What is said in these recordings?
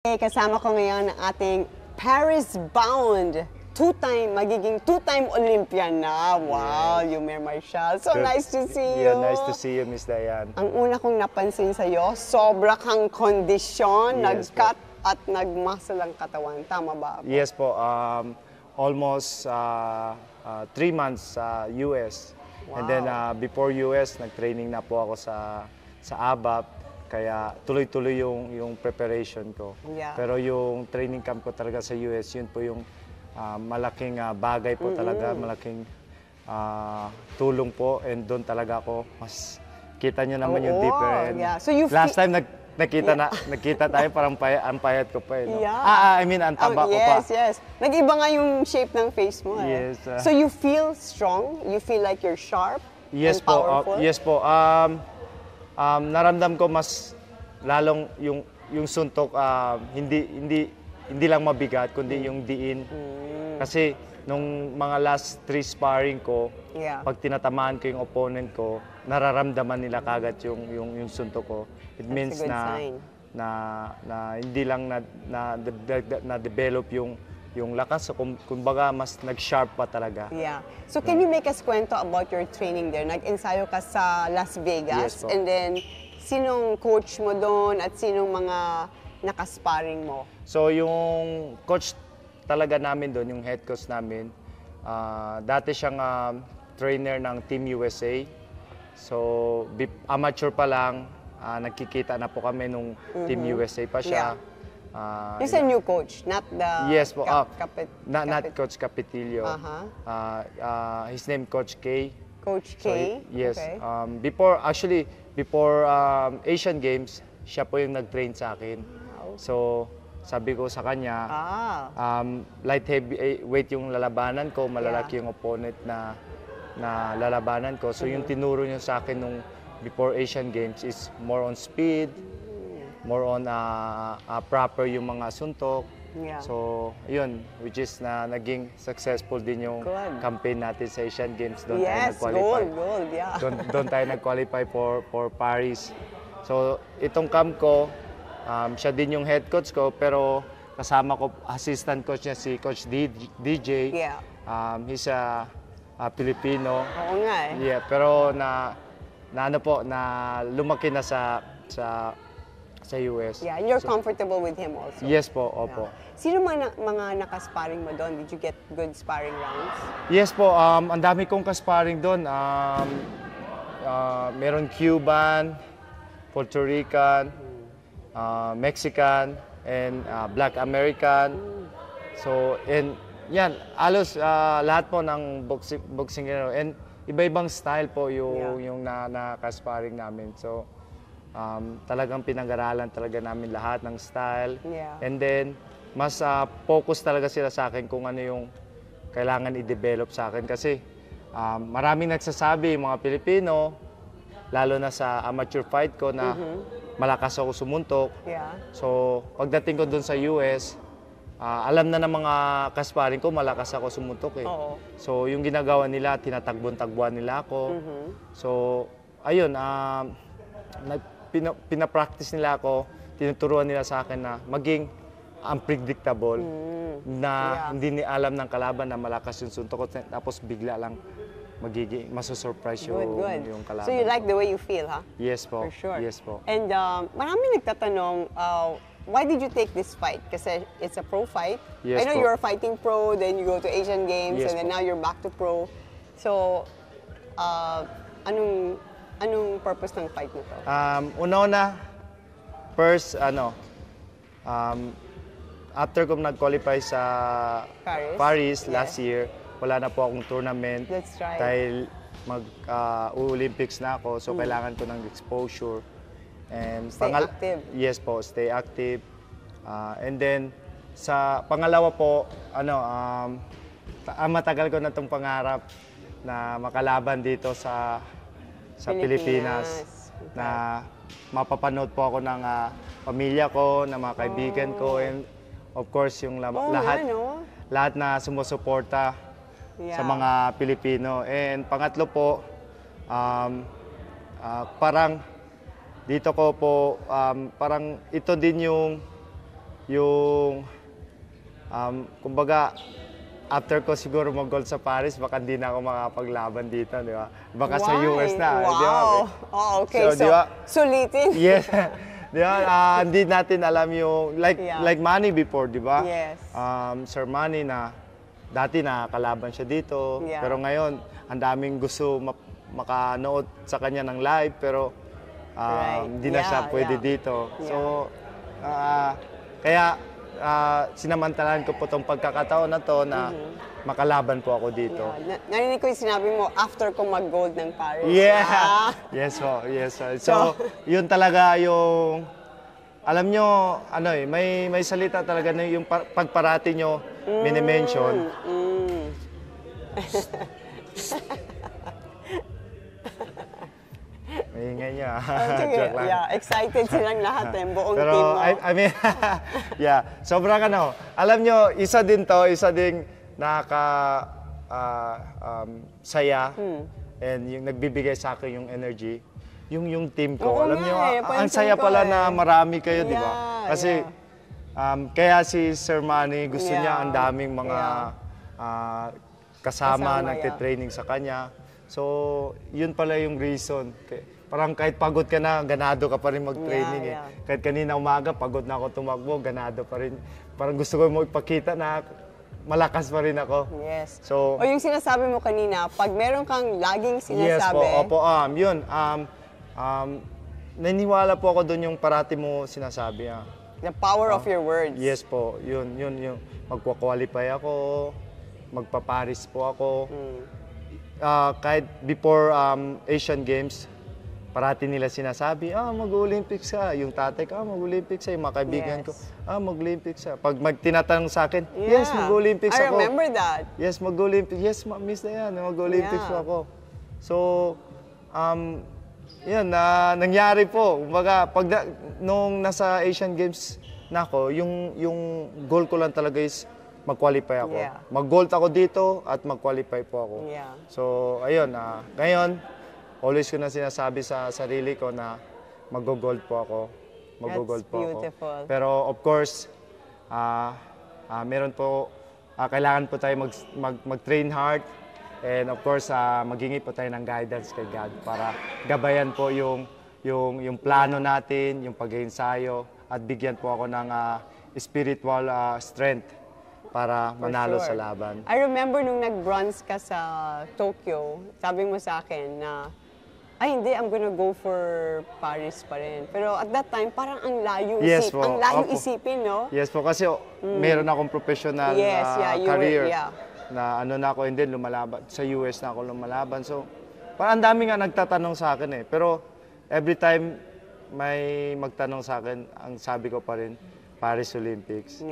Kasama ko ngayon ang ating Paris-bound, magiging two-time Olympian na. Wow, Yumer Marcial. So Good. nice to see you. Yeah, nice to see you, Miss Diane. Ang una kong napansin sa'yo, sobra kang kondisyon, Yes, nag-cut at nag-muscle ang katawan. Tama ba? Yes po, almost 3 months sa US. Wow. And then before US, nag-training na po ako sa ABAP. Kaya tuloy-tuloy yung preparation ko. Yeah. Pero yung training camp ko talaga sa US, yun po yung malaking bagay po talaga, malaking tulong po. And doon talaga ako, mas kita nyo naman yung difference. Yeah. So Last time nakita tayo, parang ang payat ko pa eh. No? Yeah. I mean, ang taba ko pa. Yes. Nag-iba nga yung shape ng face mo. Yes. So you feel strong? You feel like you're sharp Yes and po. powerful? Yes po. Naramdam ko mas lalong yung suntok hindi lang mabigat kundi yung diin. Kasi nung mga last 3 sparring ko, pag tinatamaan ko yung opponent ko, nararamdaman nila kagad yung suntok ko. It means na hindi lang na develop yung lakas. So, kumbaga mas nag-sharp pa talaga. Yeah. So can you make us kwento about your training there? Nag-ensayo ka sa Las Vegas, Yes po. and then sinong coach mo doon at sinong mga nakasparring mo? So yung coach talaga namin doon, yung head coach namin, dati siyang trainer ng Team USA. So amateur pa lang, nagkikita na po kami nung Team USA pa siya. He's a new coach, not the Yes po. Not Coach Capetillo. His name Coach K. Coach K? So, yes. Okay. Before Asian Games, siya po yung nag-train sa akin. So, sabi ko sa kanya, light heavyweight yung lalabanan ko, malalaki yung opponent na lalabanan ko. So, yung tinuro niya sa akin nung before Asian Games is more on speed, more on proper yung mga suntok. Yeah. So, yun, which is na naging successful din yung campaign natin sa Asian Games. Doon tayo nag-qualify. Gold, yeah. Doon tayo nag-qualify for Paris. So, itong camp ko, siya din yung head coach ko, pero kasama ko, assistant coach niya si Coach DJ. Yeah. He's a Filipino. Oo nga eh. Yeah, pero na lumaki na sa US. Yeah, and you're comfortable with him also. Yes po, opo. Yeah. Sino mga nakasparring mo doon? Did you get good sparring rounds? Yes po, ang dami kong kasparring doon. Meron Cuban, Puerto Rican, Mexican, and Black American. So, and yan, alos lahat po ng boxing and iba-ibang style po yung nakasparring namin. So, talagang pinag-aralan talaga namin lahat ng style. Yeah. And then, mas focus talaga sila sa akin kung ano yung kailangan i-develop sa akin. Kasi maraming nagsasabi, mga Pilipino, lalo na sa amateur fight ko na malakas ako sumuntok. Yeah. So, pagdating ko dun sa US, alam na ng mga kasparing ko, malakas ako sumuntok eh. Oo. So, yung ginagawa nila, tinatagbuan-tagbuan nila ako. So, ayun, pinapractice nila ako, tinuturuan nila sa akin na maging unpredictable, na hindi ni alam ng kalaban na malakas yung suntok ko, tapos bigla lang masusurprise yung kalaban. So you like the way you feel, huh? Yes po. For sure. Yes po. And marami nagtatanong, why did you take this fight? Kasi it's a pro fight. Yes I know po. you're fighting pro, then you go to Asian Games, Yes and then po. now you're back to pro. So, anong purpose ng fight nito? Una-una, first, after kong nag-qualify sa Paris last year, wala na po akong tournament. That's right. Dahil mag-Olympics na ako, so kailangan ko ng exposure. And Stay active. Yes po, stay active. And then, sa pangalawa po, matagal ko na itong pangarap na makalaban dito sa Pilipinas. Okay. Na mapapanood po ako ng pamilya ko, ng mga kaibigan ko, and of course, yung lahat na sumusuporta sa mga Pilipino. And pangatlo po, parang dito ko po, parang ito din yung, kumbaga, after ko siguro mag-gold sa Paris, baka hindi na ako makapaglaban dito, di ba? Baka sa US na, wow. di ba? Oh, okay. So, di ba? sulitin. Yes. Di ba? Hindi natin alam yung, like Manny before, di ba? Yes. Sir Manny na, dati nakakalaban siya dito, pero ngayon, ang daming gusto makanood sa kanya ng live, pero hindi na siya pwede dito. So, kaya, sinamantalahan ko po itong pagkakataon na to na makalaban po ako dito. Narinig ko yung sinabi mo, after ko mag-gold ng Paris. Yeah! Yes po, yes. So, yun talaga yung, alam nyo, ano may salita talaga na yung pagparati nyo, minimension. Maingay niya. Sige, excited silang lahat buong pero, team mo. I mean, sobrang ano. Alam nyo, isa din saya and yung nagbibigay sa akin yung energy, yung team ko. Alam nyo, ang saya pala na marami kayo, di ba? Kasi, kaya si Sir Manny, gusto niya ang daming mga kasama nagtitraining sa kanya. So, yun pala yung reason. Parang kahit pagod ka na, ganado ka pa rin mag-training Kahit kanina umaga, pagod na ako tumakbo, ganado pa rin. Parang gusto ko mo ipakita na malakas pa rin ako. Yes. So, o yung sinasabi mo kanina, pag meron kang laging sinasabi. Yes po, opo, yun. Naniniwala po ako doon yung parati mo sinasabi. The power of your words. Yes po, yun. Magkwa-qualify ako, magpaparis po ako. Kahit before Asian Games, parati nila sinasabi, mag-Olympics ka. Yung tatay ko, mag-Olympics ka. Yung mga kaibigan ko, mag-Olympics ka. Pag tinatanong sa akin, yes, mag-Olympics ako. I remember that. Yes, mag-Olympics. Yes, miss na yan, mag-Olympics po ako. So, yan, nangyari po. Kumbaga, nung nasa Asian Games na ako, yung goal ko lang talaga is mag-qualify ako. Mag-gold ako dito at mag-qualify po ako. So, ayun, ngayon, always ko na sinasabi sa sarili ko na mag-gold po ako. Mag-gold po beautiful. ako. Pero of course, meron po, kailangan po tayo mag-train hard. And of course, maghingi po tayo ng guidance kay God para gabayan po yung plano natin, yung pag-iensayo, at bigyan po ako ng spiritual strength para manalo sa laban. I remember nung nag-bronze ka sa Tokyo, sabi mo sa akin na, ay hindi, I'm gonna go for Paris pa rin. Pero at that time, parang ang layo isipin, no? Yes po, kasi meron akong professional career na ano na ako, and then lumalaban. Sa US na ako lumalaban. So, parang ang dami nga nagtatanong sa akin Pero every time may magtanong sa akin, ang sabi ko pa rin, Paris Olympics.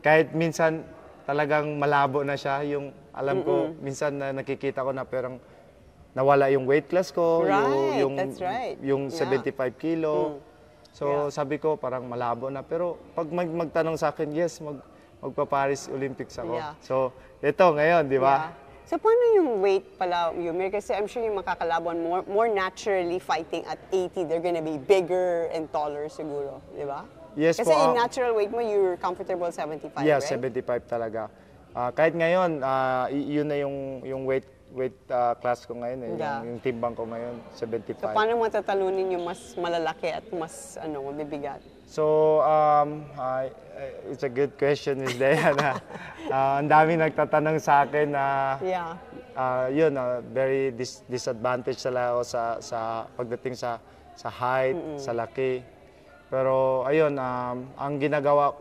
Kahit minsan, talagang malabo na siya. Yung alam ko, minsan na nakikita ko na parang nawala yung weight class ko, yung 75 kilo. So sabi ko, parang malabo na. Pero pag magtanong sa akin, yes, magpa-Paris Olympics ako. So ito ngayon, di ba? So paano yung weight pala, Yumir? Kasi I'm sure yung makakalaban more naturally fighting at 80, they're gonna be bigger and taller siguro, di ba? Yes kasi po. Kasi in natural weight mo, you're comfortable 75, yeah, right? 75 talaga. Kahit ngayon, yun na yung weight class ko ngayon. Yung timbang ko ngayon, 75. So paano mo tatalunin yung mas malalaki at mas mabibigat? So, it's a good question, Ms. Diana. Ang dami nagtatanong sa akin na yun, very disadvantaged sila ako sa pagdating sa height, sa laki. Pero ayun, ang ginagawa,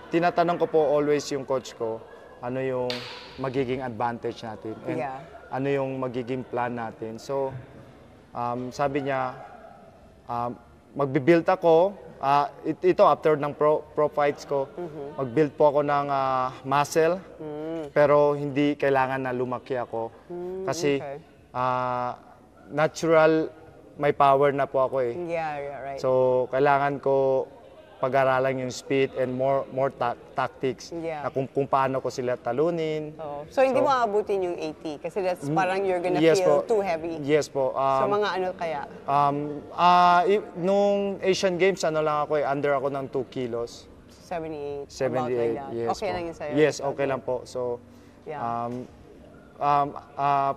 tinatanong ko po always yung coach ko, ano yung magiging advantage natin and ano yung magiging plan natin. So, sabi niya, magbibuild ako, ito after ng pro fights ko, mag-build po ako ng muscle, pero hindi kailangan na lumaki ako. Kasi natural, may power na po ako right. So, kailangan ko pag-aralan yung speed and more tactics na kung paano ko sila talunin. So, hindi mo aabutin yung 80 kasi that's parang you're gonna feel too heavy. Yes po. So, mga ano kaya? Nung Asian Games, ano lang ako under ako ng 2 kilos. 78. 78, yes Okay po. lang yun sa'yo? Yes, okay lang po. So, Yeah.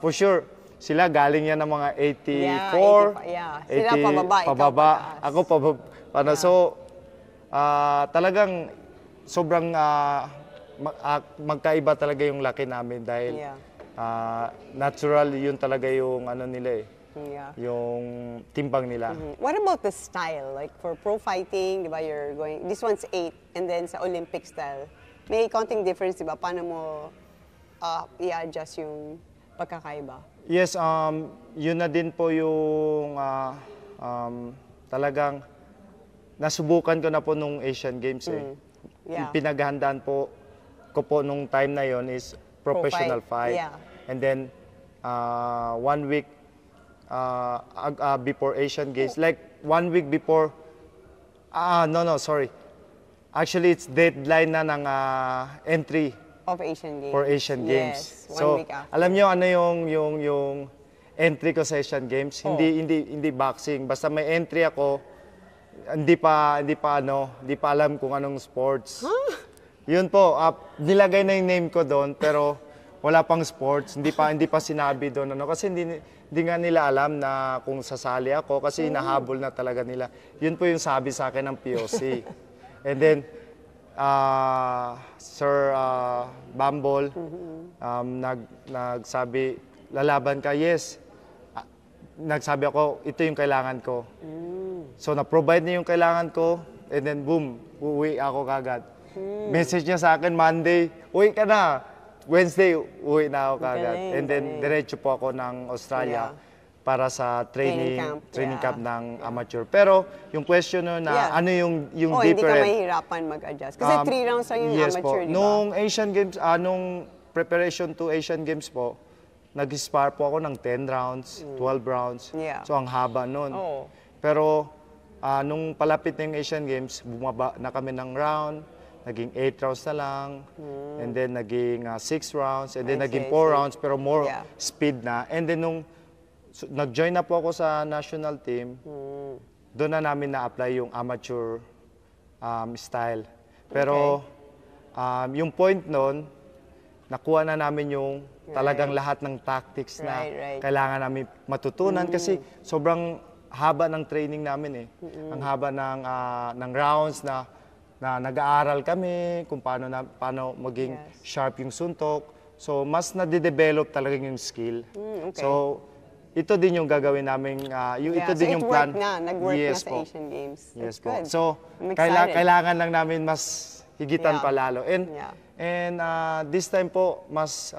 for sure, sila galing yan ng mga 84. Yeah. Sila pababa, ikaw pababa. pataas. Ako pababa. So, talagang sobrang magkaiba talaga yung laki namin dahil natural yun talaga yung ano nila eh. Yeah. Yung timbang nila. What about the style? Like for pro fighting, di ba, you're going, this one's 8, and then sa Olympic style, may konting difference, di ba? Paano mo i-adjust yung pagkakaiba? Yes, yun na din po yung talagang nasubukan ko na po nung Asian Games eh. Yung pinaghahandaan po ko po nung time na yon is professional fight. Yeah. And then 1 week before Asian Games, like 1 week before, sorry. Actually, it's deadline na ng entry Of Asian Games. for Asian Games. Yes, 1 So, week after. alam nyo ano yung entry ko sa Asian Games? Hindi boxing. Basta may entry ako, hindi pa alam kung anong sports. Yun po, nilagay na yung name ko doon, pero wala pang sports, hindi pa sinabi doon kasi hindi nga nila alam na kung sasali ako kasi hinahabol na talaga nila. Yun po yung sabi sa akin ng POC. And then Sir Bambol nagsabi, lalaban ka. Yes. Nagsabi ako, ito yung kailangan ko. So na-provide niya yung kailangan ko, and then boom, uuwi ako kagad. Message niya sa akin Monday, uwi ka na. Wednesday, uwi na ako kagad. And then diretso po ako ng Australia para sa training camp ng amateur. Pero yung question na ano yung different. Hindi ka mahihirapan mag-adjust. Kasi 3 rounds lang yung yes amateur, po. di ba? Nung Asian Games, nung preparation to Asian Games po, nag-spar po ako ng 10 rounds, 12 rounds. Yeah. So ang haba nun. Pero nung palapit na yung Asian Games, bumaba na kami ng round, naging 8 rounds na lang, and then naging 6 rounds, and then naging 4 rounds, pero more speed na. And then nung nag-join na po ako sa national team, doon na namin na-apply yung amateur style. Pero yung point nun, nakuha na namin yung talagang lahat ng tactics na kailangan namin matutunan kasi sobrang haba ng training namin eh. Ang haba ng rounds na nag-aaral kami kung paano maging sharp yung suntok. So mas na-develop talaga yung skill. So ito din yung gagawin namin, ito din yung plan. Nag-work na sa Asian Games. Yes po. So kailangan lang namin mas higitan pa lalo. And this time po mas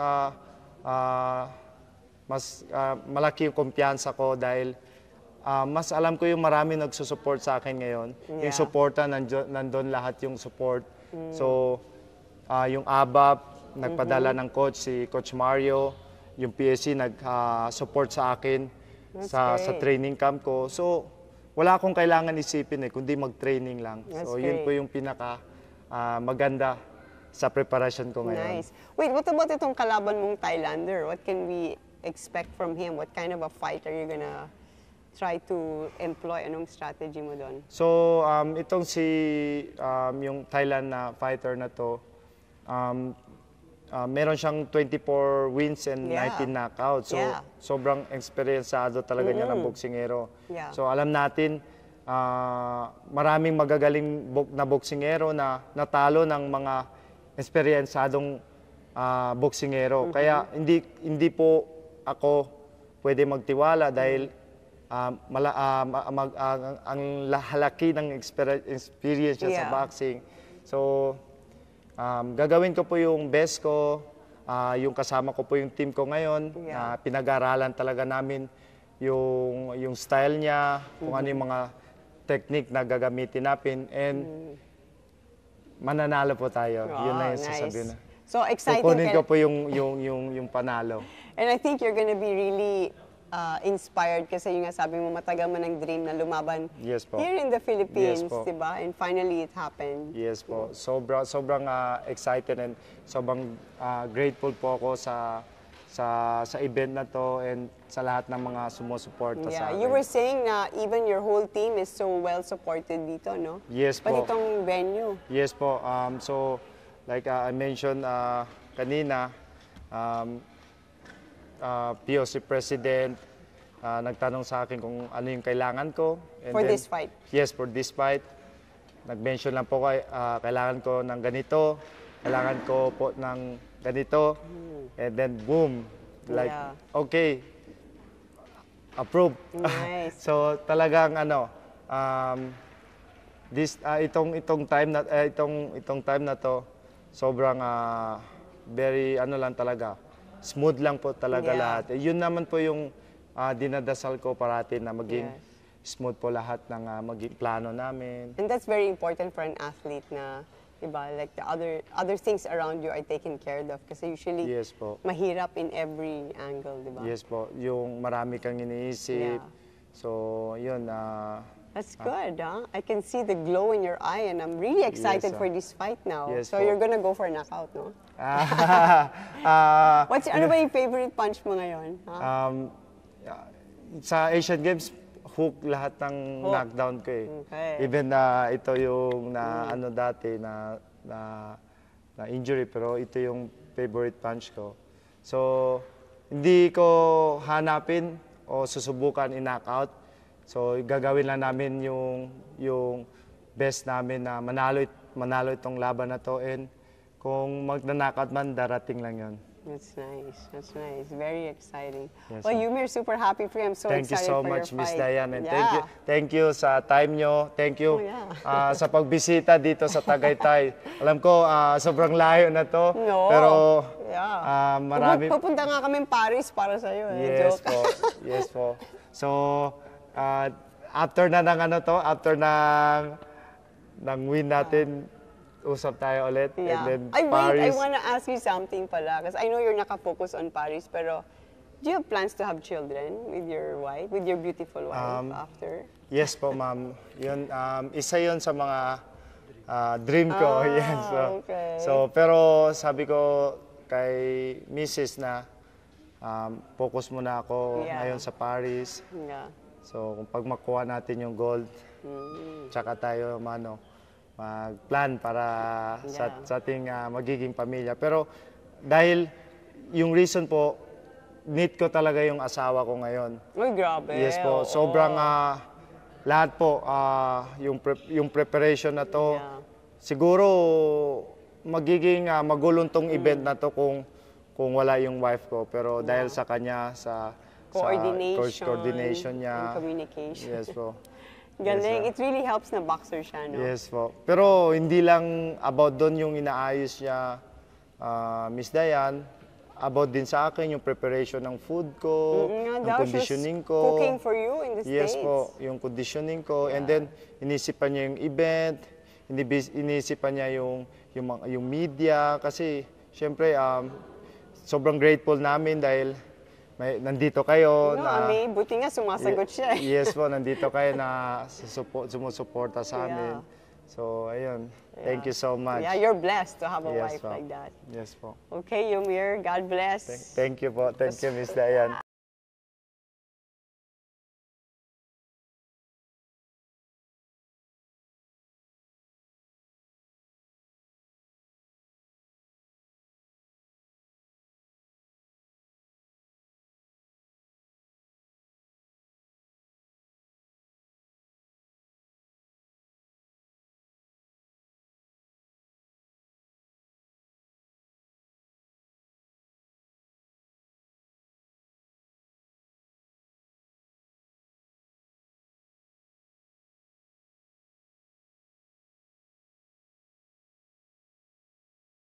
malaki yung kumpiyansa ko dahil mas alam ko yung marami nagsusupport sa akin ngayon. Yung supporta, nandun lahat yung support. So, yung ABAP, nagpadala ng coach, si Coach Mario. Yung PSC, nag-support sa akin sa training camp ko. So, wala akong kailangan isipin kundi mag-training lang. So, yun po yung pinaka maganda sa preparation ko ngayon. Nice. Wait, what about itong kalaban mong Thailander? What can we expect from him? What kind of a fight are you gonna try to employ? Anong strategy mo doon? So, itong yung Thailand na fighter na to, meron siyang 24 wins and 19 knockouts. So, sobrang eksperyensado talaga niya ng boksingero. So, alam natin, maraming magagaling na boksingero na natalo ng mga eksperyensadong boksingero. Kaya, hindi po ako pwede magtiwala dahil ang halaki ng experience niya sa boxing. So, gagawin ko po yung best ko, yung kasama ko po yung team ko ngayon. Pinag-aralan talaga namin yung style niya, kung ano yung mga technique na gagamitin natin, and mananalo po tayo. Yun na yung sasabihin. So, exciting. Kukunin ko po yung panalo. And I think you're gonna be really inspired kasi yung nga sabi mo matagal mo ng dream na lumaban here in the Philippines, diba? And finally it happened. Yes po. Sobrang excited and sobrang grateful po ako sa sa event na to and sa lahat ng mga sumusuporta sa akin. You were saying na even your whole team is so well supported dito, no? Yes po. Pati itong venue. Yes po. So, like I mentioned kanina, POC President nagtanong sa akin kung ano yung kailangan ko. And For then, this fight? Yes, for this fight. Nag-mention lang po kailangan ko ng ganito, kailangan ko po ng ganito, and then boom, like, okay, approve. Nice. So talagang itong time na to, sobrang very lang talaga, smooth lang po talaga lahat. Yun naman po yung dinadasal ko parati na maging smooth po lahat ng maging plano namin. And that's very important for an athlete na, diba, like the other things around you are taken care of kasi usually mahirap in every angle, diba? Yes po, yung marami kang iniisip. So, yun. That's good, huh? I can see the glow in your eye and I'm really excited for this fight now. Yes, so you're gonna go for a knockout, no? Ano ba yung favorite punch mo ngayon? Huh? Sa Asian Games, hook lahat ng knockdown ko eh. Okay. Even ito yung dati na injury, pero ito yung favorite punch ko. So, hindi ko hanapin o susubukan i-knockout. So, gagawin lang namin yung best namin na manalo itong laban na to. And kung mag-knockout man, darating lang yun. That's nice. That's nice. Very exciting. Yes, well, Yumir, super happy for you. I'm so excited for your fight. Thank you so much, Miss Diane. And thank you sa time nyo. Thank you sa pagbisita dito sa Tagaytay. Alam ko, sobrang layo na to. No. Pero marami... Pupunta nga kami Paris para sa'yo. Yes po. Yes po. So, after na after ng win natin, usap tayo ulit. And then Paris. I want to ask you something pala. Because I know you're naka-focus on Paris, pero do you have plans to have children with your wife, with your beautiful wife after? Yes po, ma'am. Yun, isa yun sa mga dream ko. Yes. So, pero sabi ko kay Mrs. na focus muna ako ngayon sa Paris. So, kung pag makuha natin yung gold, tsaka tayo mag-plan para sa ating magiging pamilya. Pero dahil yung reason po, need ko talaga yung asawa ko ngayon. Uy, grabe. Yes po. Sobrang lahat po, yung preparation na to, siguro magiging magulong tong event na to kung wala yung wife ko. Pero dahil sa kanya, sa coordination niya. And communication. Yes po. Galing. It really helps na boxer siya, no? Yes po. Pero hindi lang about doon yung inaayos niya, Miss Diane. About din sa akin yung preparation ng food ko, yung conditioning ko. Cooking for you in the States. Yes po, yung conditioning ko. And then, inisipan niya yung event, inisipan niya yung media. Kasi, syempre, sobrang grateful namin dahil nandito kayo. Buti nga sumasagot siya. Yes po, nandito kayo na sumusuporta sa amin. So, ayun. Thank you so much. Yeah, you're blessed to have a wife like that. Yes po. Okay, Yumir, God bless. Thank you po. Thank you, Miss Diane.